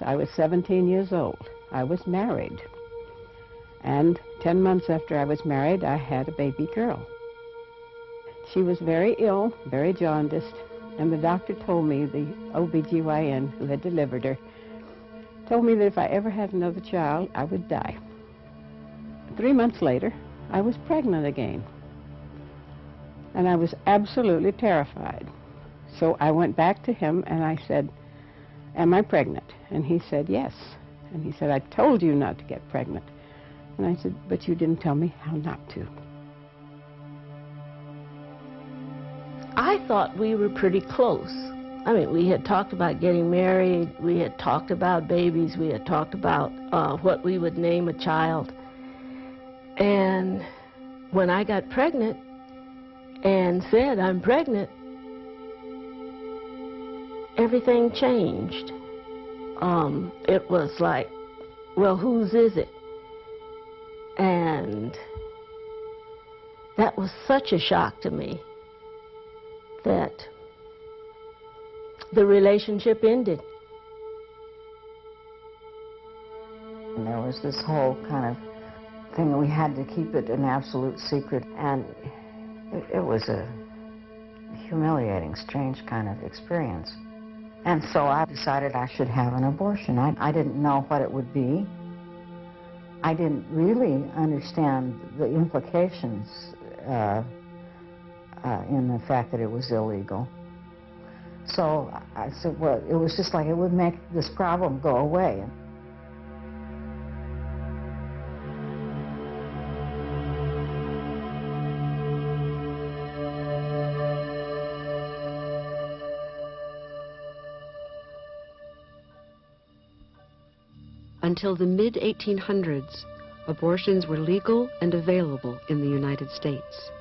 I was 17 years old. I was married. And 10 months after I was married, I had a baby girl. She was very ill, very jaundiced, and the doctor told me, the OB-GYN who had delivered her, told me that if I ever had another child, I would die. 3 months later, I was pregnant again. And I was absolutely terrified. So I went back to him and I said, "Am I pregnant?" And he said, "Yes." And he said, "I told you not to get pregnant." And I said, "But you didn't tell me how not to." I thought we were pretty close. I mean, we had talked about getting married, we had talked about babies, we had talked about what we would name a child. And when I got pregnant and said, "I'm pregnant," everything changed. It was like, well, whose is it? And that was such a shock to me that the relationship ended. And there was this whole kind of thing that we had to keep it an absolute secret, and it was a humiliating, strange kind of experience. And so I decided I should have an abortion. I didn't know what it would be. I didn't really understand the implications in the fact that it was illegal. So I said, well, it was just like it would make this problem go away. Until the mid-1800s, abortions were legal and available in the United States.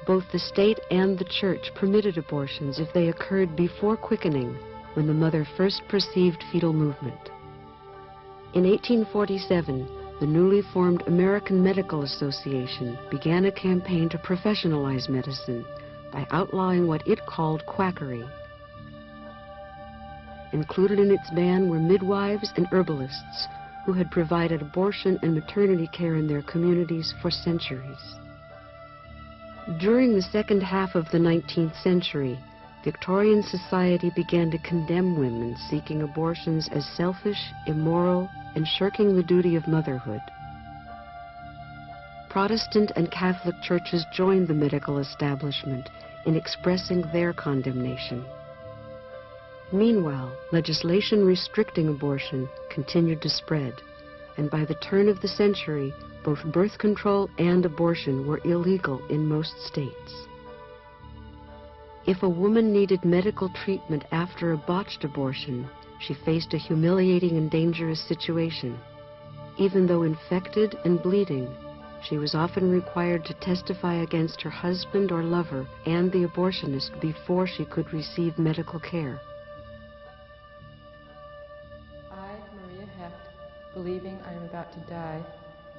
Both the state and the church permitted abortions if they occurred before quickening, when the mother first perceived fetal movement. In 1847, the newly formed American Medical Association began a campaign to professionalize medicine by outlawing what it called quackery. Included in its ban were midwives and herbalists who had provided abortion and maternity care in their communities for centuries. During the second half of the 19th century, Victorian society began to condemn women seeking abortions as selfish, immoral, and shirking the duty of motherhood. Protestant and Catholic churches joined the medical establishment in expressing their condemnation. Meanwhile, legislation restricting abortion continued to spread, and by the turn of the century, both birth control and abortion were illegal in most states. If a woman needed medical treatment after a botched abortion, she faced a humiliating and dangerous situation. Even though infected and bleeding, she was often required to testify against her husband or lover and the abortionist before she could receive medical care. Believing I am about to die,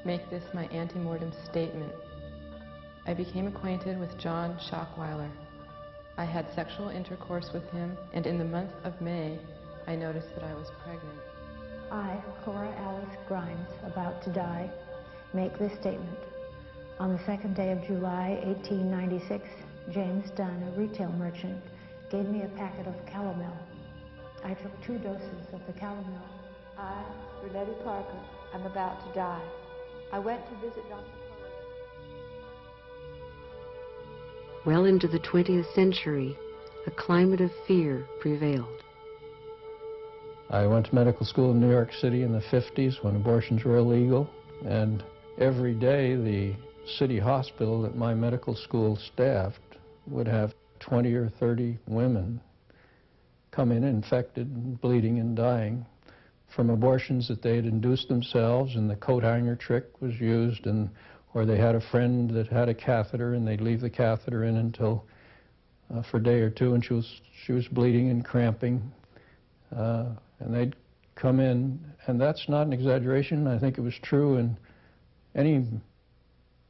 make this my ante-mortem statement. I became acquainted with John Schockweiler. I had sexual intercourse with him, and in the month of May, I noticed that I was pregnant. I, Cora Alice Grimes, about to die, make this statement. On the second day of July, 1896, James Dunn, a retail merchant, gave me a packet of calomel. I took 2 doses of the calomel. I, Renetta Parker, am about to die. I went to visit Dr. Well into the 20th century, a climate of fear prevailed. I went to medical school in New York City in the 50s when abortions were illegal, and every day the city hospital that my medical school staffed would have 20 or 30 women come in infected, bleeding, and dying from abortions that they had induced themselves, and the coat hanger trick was used, or they had a friend that had a catheter and they'd leave the catheter in until for a day or two, and she was bleeding and cramping, and they'd come in, and that's not an exaggeration. I think it was true in any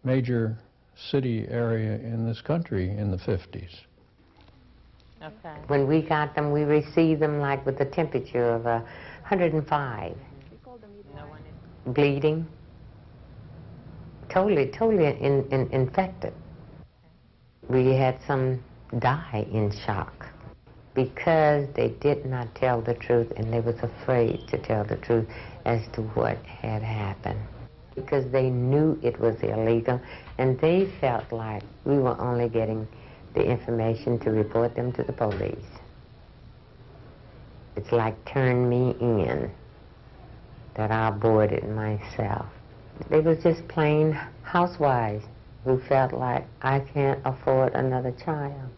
major city area in this country in the 50s. Okay. When we got them, we received them like with a temperature of 105. Bleeding. Totally infected. We had some die in shock because they did not tell the truth, and they was afraid to tell the truth as to what had happened, because they knew it was illegal, and they felt like we were only getting the information to report them to the police. It's like turn me in, that I aborted myself. They was just plain housewives who felt like, I can't afford another child.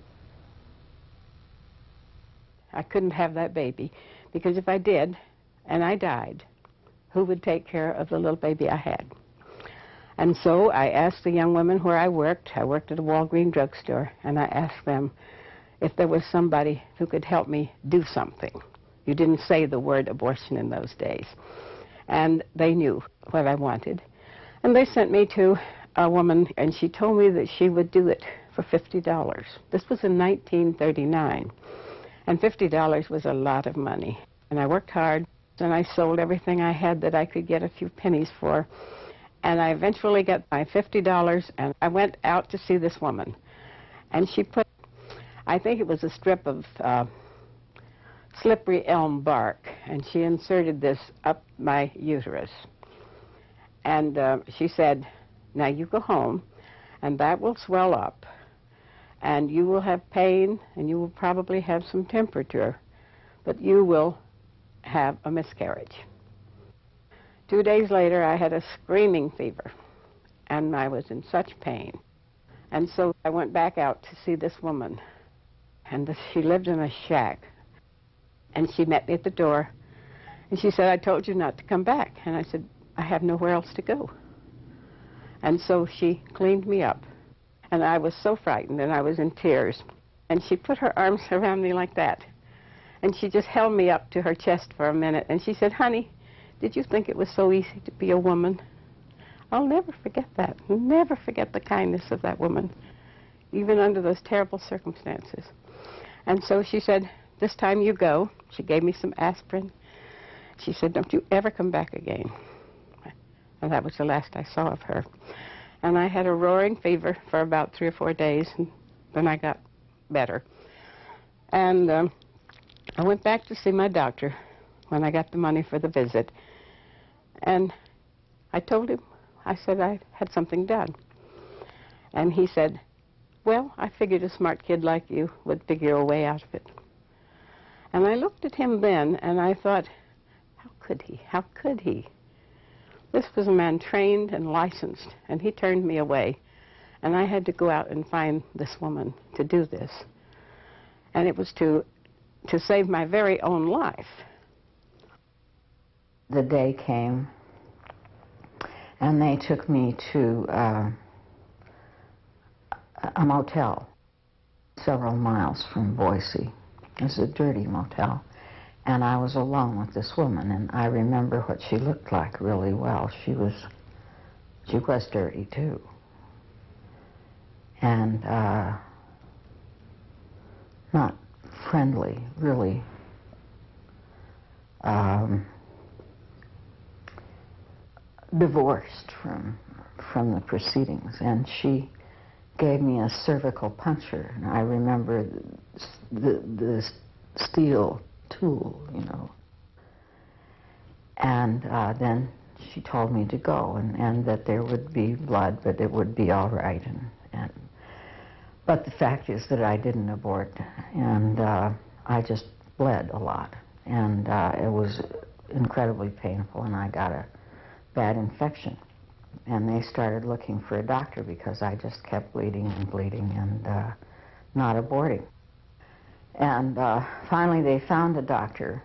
I couldn't have that baby, because if I did, and I died, who would take care of the little baby I had? And so I asked the young women where I worked at a Walgreens drugstore, and I asked them if there was somebody who could help me do something. You didn't say the word abortion in those days. And they knew what I wanted. And they sent me to a woman, and she told me that she would do it for $50. This was in 1939. And $50 was a lot of money. And I worked hard, and I sold everything I had that I could get a few pennies for. And I eventually got my $50, and I went out to see this woman. And she put, I think it was a strip of slippery elm bark, and she inserted this up my uterus. And she said, now you go home, and that will swell up, and you will have pain, and you will probably have some temperature, but you will have a miscarriage. 2 days later, I had a screaming fever, and I was in such pain. And so I went back out to see this woman, and she lived in a shack. And she met me at the door, and she said, I told you not to come back. And I said, I have nowhere else to go. And so she cleaned me up, and I was so frightened, and I was in tears. And she put her arms around me like that, and she just held me up to her chest for a minute, and she said, honey, did you think it was so easy to be a woman? I'll never forget that. Never forget the kindness of that woman, even under those terrible circumstances. And so she said, this time you go. She gave me some aspirin. She said, don't you ever come back again. And that was the last I saw of her. And I had a roaring fever for about 3 or 4 days, and then I got better. And I went back to see my doctor when I got the money for the visit. And I told him, I said I had something done. And he said, well, I figured a smart kid like you would figure a way out of it. And I looked at him then, and I thought, how could he? How could he? This was a man trained and licensed, and he turned me away. And I had to go out and find this woman to do this. And it was to save my very own life. The day came, and they took me to a motel several miles from Boise. It was a dirty motel, and I was alone with this woman, and I remember what she looked like really well. She was dirty too, and not friendly, really. Divorced from the proceedings, and she gave me a cervical puncture, and I remember the steel tool, you know. And then she told me to go, and that there would be blood, but it would be all right. But the fact is that I didn't abort, and I just bled a lot, and it was incredibly painful, and I got a bad infection. And they started looking for a doctor because I just kept bleeding and bleeding and not aborting. And finally they found a doctor.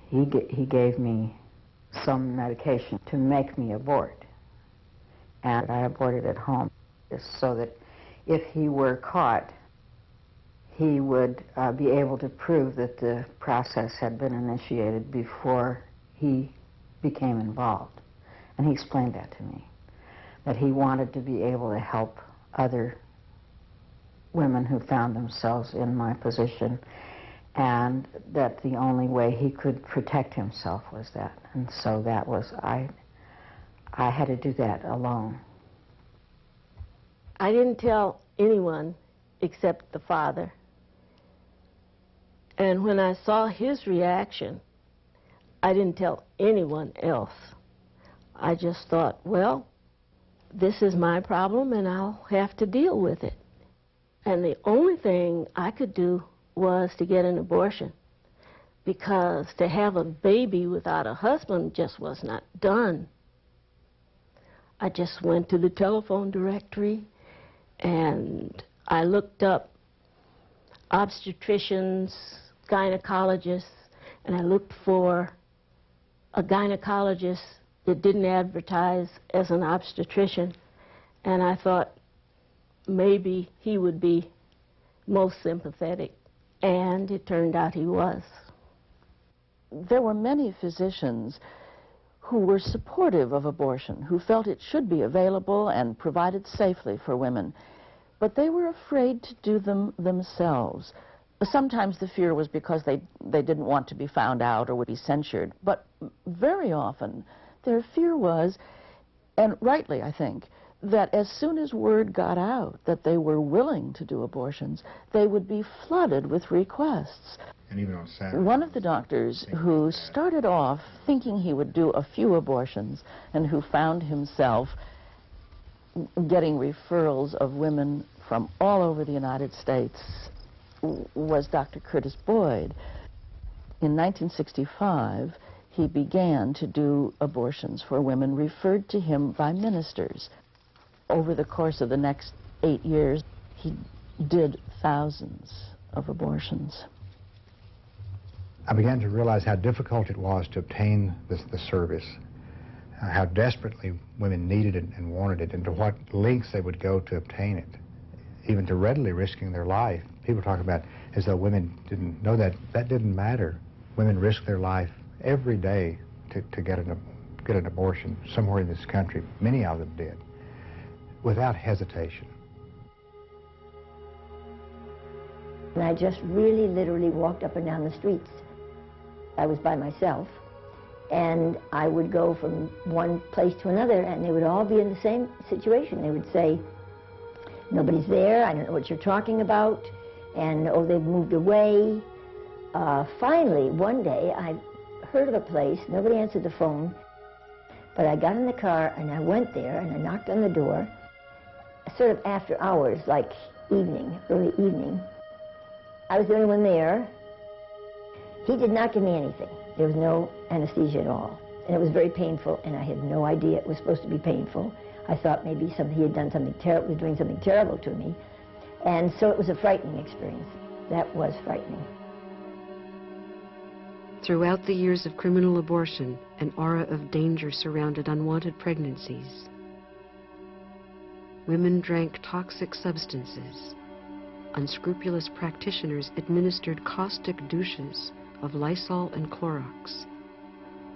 He gave me some medication to make me abort. And I aborted at home so that if he were caught, he would be able to prove that the process had been initiated before he became involved. And he explained that to me, that he wanted to be able to help other women who found themselves in my position, and that the only way he could protect himself was that. And so that was, I had to do that alone. I didn't tell anyone except the father. And when I saw his reaction, I didn't tell anyone else. I just thought, well, this is my problem and I'll have to deal with it. And the only thing I could do was to get an abortion, because to have a baby without a husband just was not done. I just went to the telephone directory and I looked up obstetricians, gynecologists, and I looked for a gynecologist that didn't advertise as an obstetrician, and I thought maybe he would be most sympathetic, and it turned out he was. There were many physicians who were supportive of abortion, who felt it should be available and provided safely for women, but they were afraid to do them themselves. Sometimes the fear was because they didn't want to be found out or would be censured, but very often their fear was, and rightly I think, that as soon as word got out that they were willing to do abortions, they would be flooded with requests. And even on Saturday. One of the doctors who started off thinking he would do a few abortions and who found himself getting referrals of women from all over the United States was Dr. Curtis Boyd. In 1965, he began to do abortions for women referred to him by ministers. Over the course of the next 8 years, he did thousands of abortions. I began to realize how difficult it was to obtain the service, how desperately women needed it and wanted it, and to what lengths they would go to obtain it, even to readily risking their life. People talk about as though women didn't know that. That didn't matter. Women risk their life every day to get an abortion somewhere in this country. Many of them did, without hesitation. And I just really literally walked up and down the streets. I was by myself, and I would go from one place to another, and they would all be in the same situation. They would say, nobody's there, I don't know what you're talking about, and oh, they've moved away. Finally, one day, I heard of a place, nobody answered the phone, but I got in the car and I went there and I knocked on the door, sort of after hours, like evening, early evening. I was the only one there. He did not give me anything. There was no anesthesia at all. And it was very painful, and I had no idea it was supposed to be painful. I thought maybe he had done something terrible, was doing something terrible to me. And so it was a frightening experience. That was frightening. Throughout the years of criminal abortion, an aura of danger surrounded unwanted pregnancies. Women drank toxic substances. Unscrupulous practitioners administered caustic douches of Lysol and Clorox.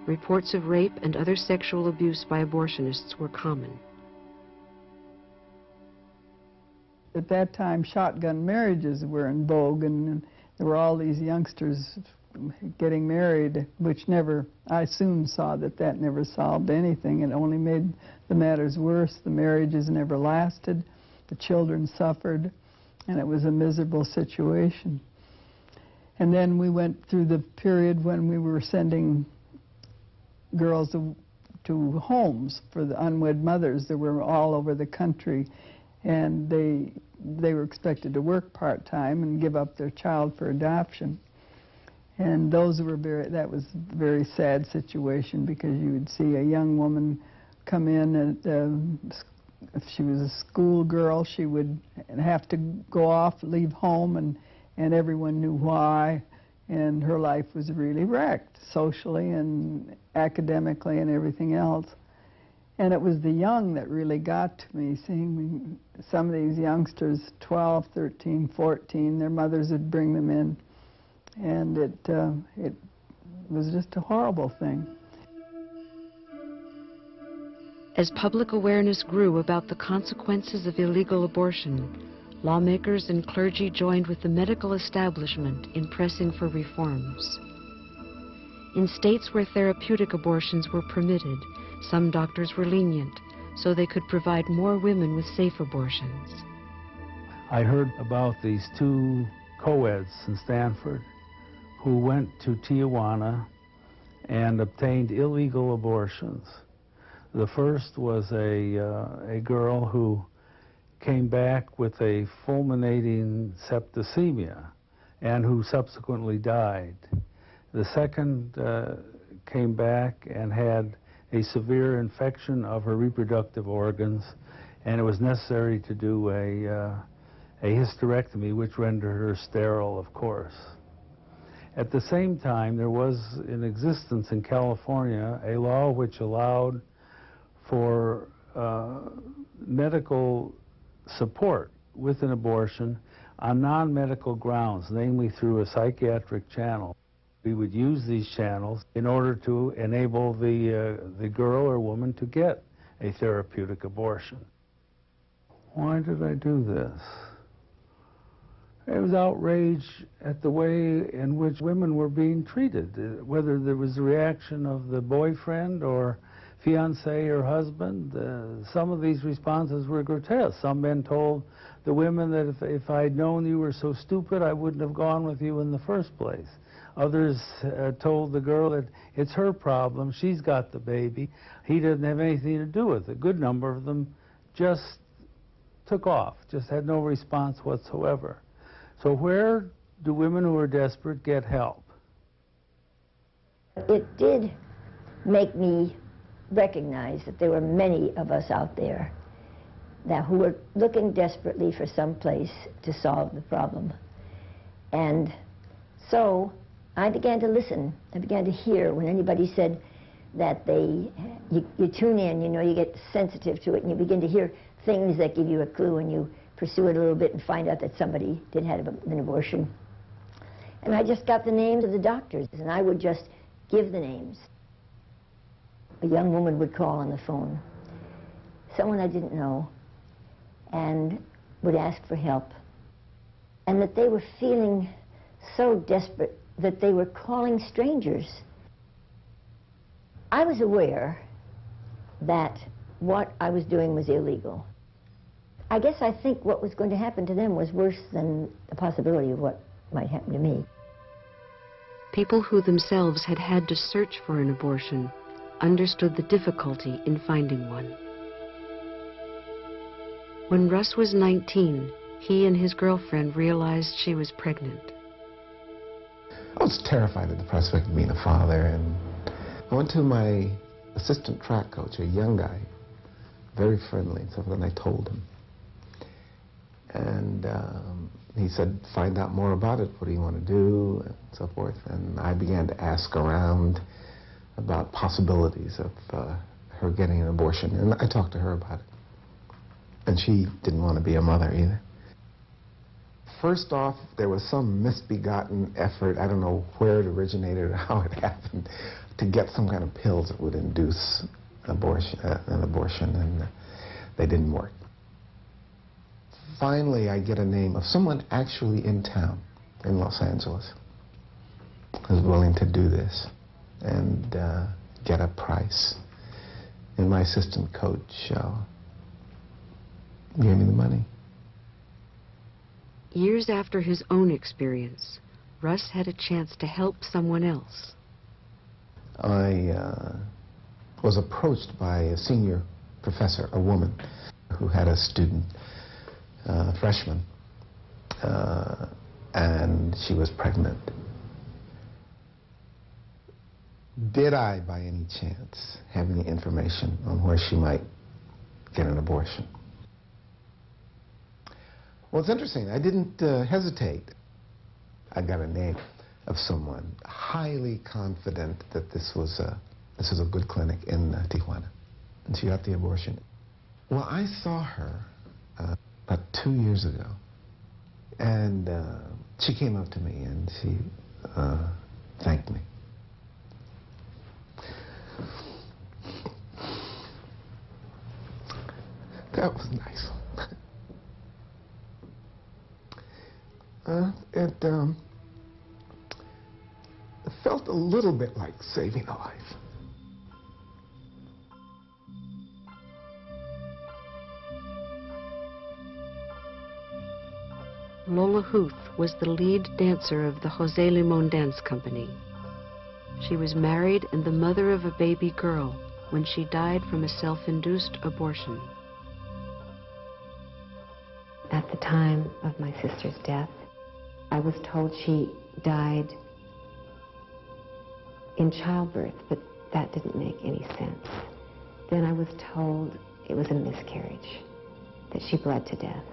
Reports of rape and other sexual abuse by abortionists were common. At that time, shotgun marriages were in vogue, and there were all these youngsters getting married, which never, I soon saw that never solved anything. It only made the matters worse. The marriages never lasted, the children suffered, and it was a miserable situation. And then we went through the period when we were sending girls to homes for the unwed mothers that were all over the country, and they were expected to work part-time and give up their child for adoption. And those were that was a very sad situation, because you would see a young woman come in, and if she was a schoolgirl, she would have to go off, leave home, and everyone knew why, and her life was really wrecked, socially and academically and everything else. And it was the young that really got to me, seeing some of these youngsters, 12, 13, 14, their mothers would bring them in, and it was just a horrible thing. As public awareness grew about the consequences of illegal abortion, lawmakers and clergy joined with the medical establishment in pressing for reforms. In states where therapeutic abortions were permitted, some doctors were lenient, so they could provide more women with safe abortions. I heard about these two co-eds in Stanford who went to Tijuana and obtained illegal abortions. The first was a girl who came back with a fulminating septicemia and who subsequently died. The second came back and had a severe infection of her reproductive organs, and it was necessary to do a hysterectomy, which rendered her sterile, of course. At the same time, there was in existence in California a law which allowed for medical support with an abortion on non-medical grounds, namely through a psychiatric channel. We would use these channels in order to enable the girl or woman to get a therapeutic abortion. Why did I do this? It was outrage at the way in which women were being treated, whether there was a reaction of the boyfriend or fiancé or husband. Some of these responses were grotesque. Some men told the women that if I'd known you were so stupid, I wouldn't have gone with you in the first place. Others told the girl that it's her problem, she's got the baby, he doesn't have anything to do with it. A good number of them just took off, just had no response whatsoever. So where do women who are desperate get help? It did make me recognize that there were many of us out there who were looking desperately for some place to solve the problem. And so I began to listen. I began to hear when anybody said that you tune in, you know, you get sensitive to it, and you begin to hear things that give you a clue, and you pursue it a little bit and find out that somebody did have an abortion. And I just got the names of the doctors, and I would just give the names. A young woman would call on the phone, someone I didn't know, and would ask for help. And that they were feeling so desperate that they were calling strangers. I was aware that what I was doing was illegal. I guess I think what was going to happen to them was worse than the possibility of what might happen to me. People who themselves had had to search for an abortion understood the difficulty in finding one. When Russ was 19, he and his girlfriend realized she was pregnant. I was terrified at the prospect of being a father, and I went to my assistant track coach, a young guy, very friendly, and so then I told him. And he said, find out more about it, what do you want to do, and so forth. And I began to ask around about possibilities of her getting an abortion, and I talked to her about it. And she didn't want to be a mother either. First off, there was some misbegotten effort, I don't know where it originated or how it happened, to get some kind of pills that would induce an abortion, and they didn't work. Finally, I get a name of someone actually in town, in Los Angeles, who's willing to do this and get a price. And my assistant coach gave me the money. Years after his own experience, Russ had a chance to help someone else. I was approached by a senior professor, a woman, who had a student, freshman, and she was pregnant. Did I, by any chance, have any information on where she might get an abortion? Well, it's interesting. I didn't hesitate. I got a name of someone highly confident that this was a good clinic in Tijuana, and she got the abortion. Well, I saw her about 2 years ago, and she came up to me and she thanked me. That was nice. It felt a little bit like saving a life. Lola Huth was the lead dancer of the Jose Limon Dance Company. She was married and the mother of a baby girl when she died from a self-induced abortion. At the time of my sister's death, I was told she died in childbirth, but that didn't make any sense. Then I was told it was a miscarriage, that she bled to death.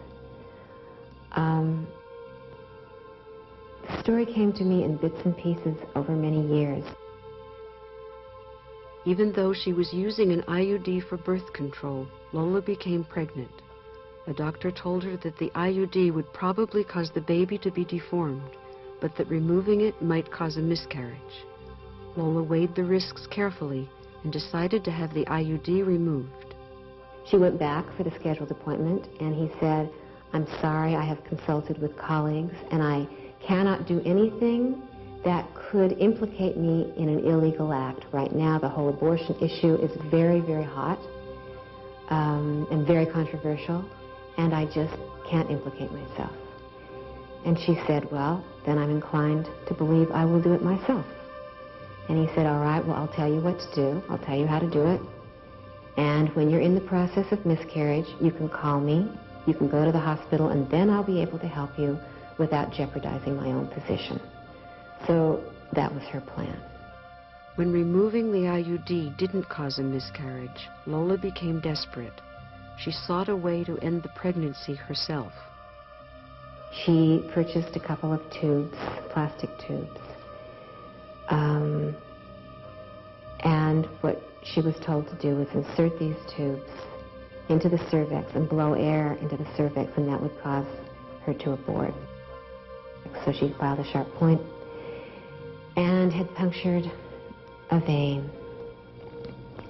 The story came to me in bits and pieces over many years. Even though she was using an IUD for birth control, Lola became pregnant. The doctor told her that the IUD would probably cause the baby to be deformed, but that removing it might cause a miscarriage. Lola weighed the risks carefully and decided to have the IUD removed. She went back for the scheduled appointment, and he said, "I'm sorry, I have consulted with colleagues, and I cannot do anything that could implicate me in an illegal act. Right now, the whole abortion issue is very, very hot and very controversial, and I just can't implicate myself." And she said, "Well, then I'm inclined to believe I will do it myself." And he said, "All right, well, I'll tell you what to do. I'll tell you how to do it. And when you're in the process of miscarriage, you can call me, you can go to the hospital, and then I'll be able to help you without jeopardizing my own position." So that was her plan. When removing the IUD didn't cause a miscarriage, Lola became desperate. She sought a way to end the pregnancy herself. She purchased a couple of tubes, plastic tubes. And what she was told to do was insert these tubes into the cervix and blow air into the cervix, and that would cause her to abort. So she filed a sharp point and had punctured a vein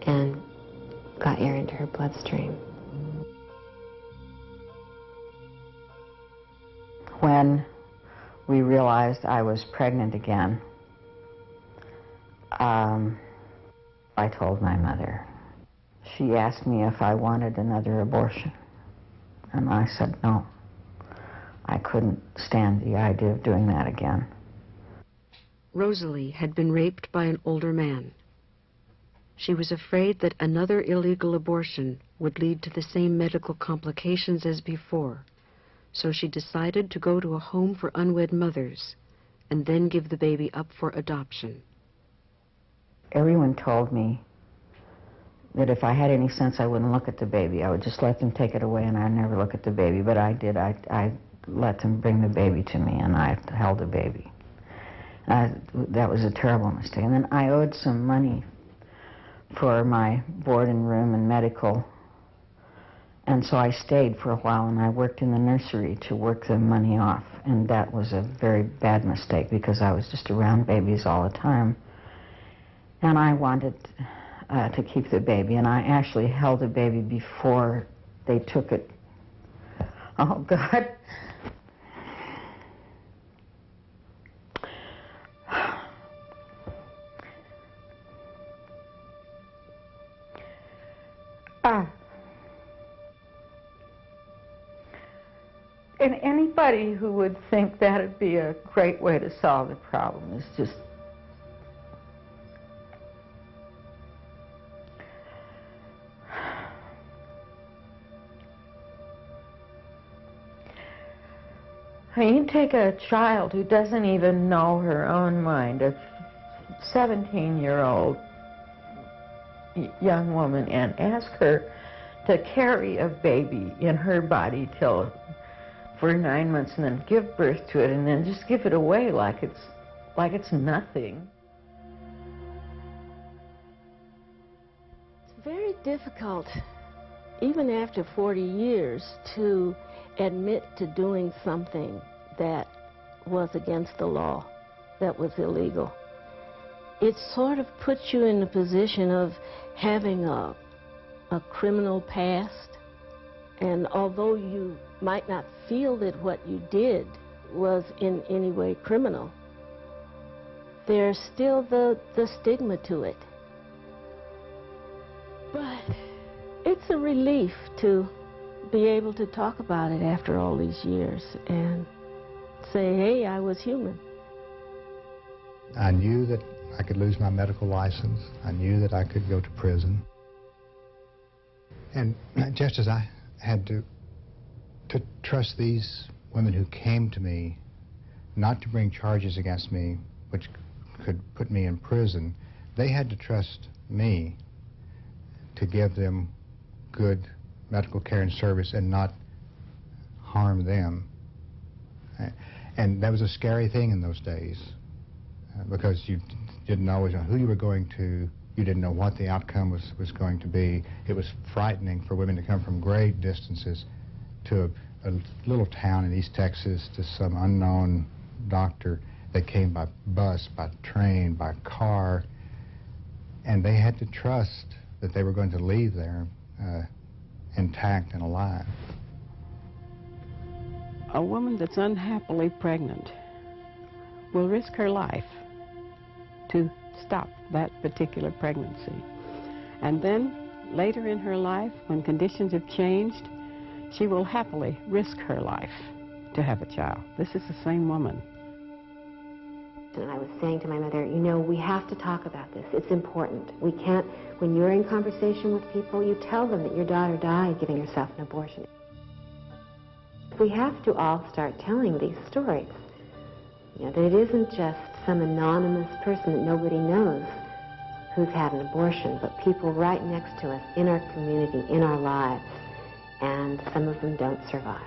and got air into her bloodstream. When we realized I was pregnant again, I told my mother. She asked me if I wanted another abortion, and I said no. I couldn't stand the idea of doing that again. Rosalie had been raped by an older man. She was afraid that another illegal abortion would lead to the same medical complications as before, so she decided to go to a home for unwed mothers and then give the baby up for adoption. Everyone told me that if I had any sense, I wouldn't look at the baby. I would just let them take it away and I'd never look at the baby. But I did. I let them bring the baby to me, and I held the baby. That was a terrible mistake. And then I owed some money for my board and room and medical. And so I stayed for a while, and I worked in the nursery to work the money off. And that was a very bad mistake because I was just around babies all the time. And I wanted to keep the baby, and I actually held the baby before they took it. Oh, God. And anybody who would think that would be a great way to solve the problem is just... You take a child who doesn't even know her own mind, a 17-year-old young woman, and ask her to carry a baby in her body for 9 months and then give birth to it and then just give it away like it's nothing. It's very difficult, even after 40 years, to admit to doing something that was against the law, that was illegal. It sort of puts you in a position of having a criminal past, and although you might not feel that what you did was in any way criminal, there's still the stigma to it. But it's a relief to be able to talk about it after all these years and say, hey, I was human. I knew that I could lose my medical license. I knew that I could go to prison. And just as I had to trust these women who came to me not to bring charges against me which could put me in prison, they had to trust me to give them good medical care and service and not harm them. And that was a scary thing in those days because you didn't always know who you were going to. You didn't know what the outcome was going to be. It was frightening for women to come from great distances to a little town in East Texas to some unknown doctor. They came by bus, by train, by car, and they had to trust that they were going to leave there intact and alive. A woman that's unhappily pregnant will risk her life to stop that particular pregnancy. And then later in her life, when conditions have changed, she will happily risk her life to have a child. This is the same woman. And I was saying to my mother, you know, we have to talk about this. It's important. We can't, when you're in conversation with people, you tell them that your daughter died giving herself an abortion. We have to all start telling these stories. You know, that it isn't just some anonymous person that nobody knows who's had an abortion, but people right next to us in our community, in our lives, and some of them don't survive.